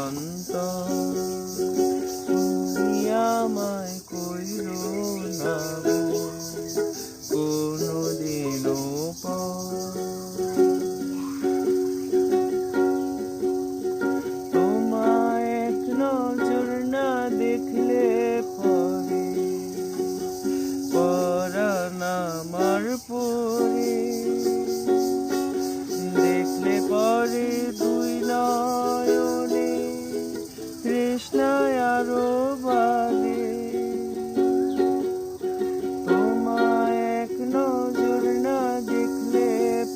অন্তর, তুমি আমায় কইরো না কোনদিনও পর। তোমায় এক নজর না দেখলে পরে পরাণ আমার পরে, দেখলে পরে দুই নয়নে তৃষ্ণায় আরো বাড়ে। তোমায় এক নজর না দেখলে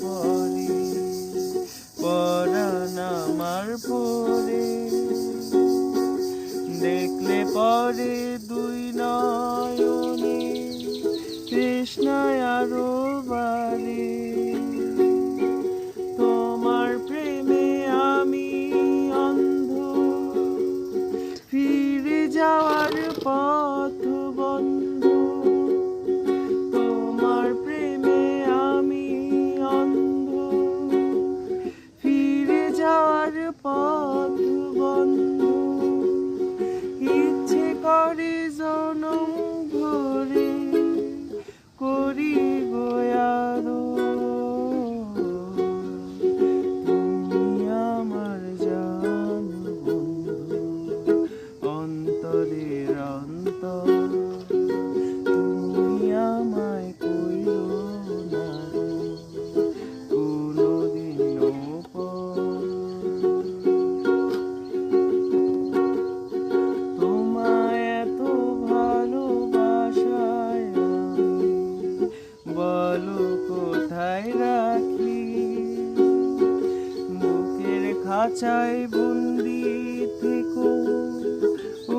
পরে পরাণ আমার পরে, দেখলে পরে দুই নয়নে তৃষ্ণায় আরো বাড়ে। তোমার প্রেমে আমি অন্ধ, ফিরে যাওয়ার পথ বন্ধ। তোমার প্রেমে আমি অন্ধ, ফিরে যাওয়ার পথ বন্ধ। ইচ্ছে করে জনম ভরে করি গো আদর, তুমি আমার জান বন্ধু, অন্তরের অন্তর, তুমি আমায় কইরো না কোনদিনও পর। তোমায় এত ভালোবাসায় আমি বলো কোথায় রাখি, বুকের খাঁচায় বন্দি থেকো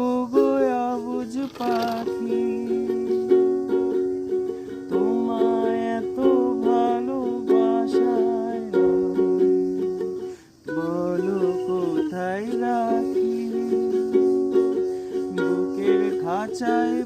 ওগো অবুঝ পাখি। তোমায় এত ভালোবাসায় আমি বলো কোথায় রাখি, বুকের খাঁচায়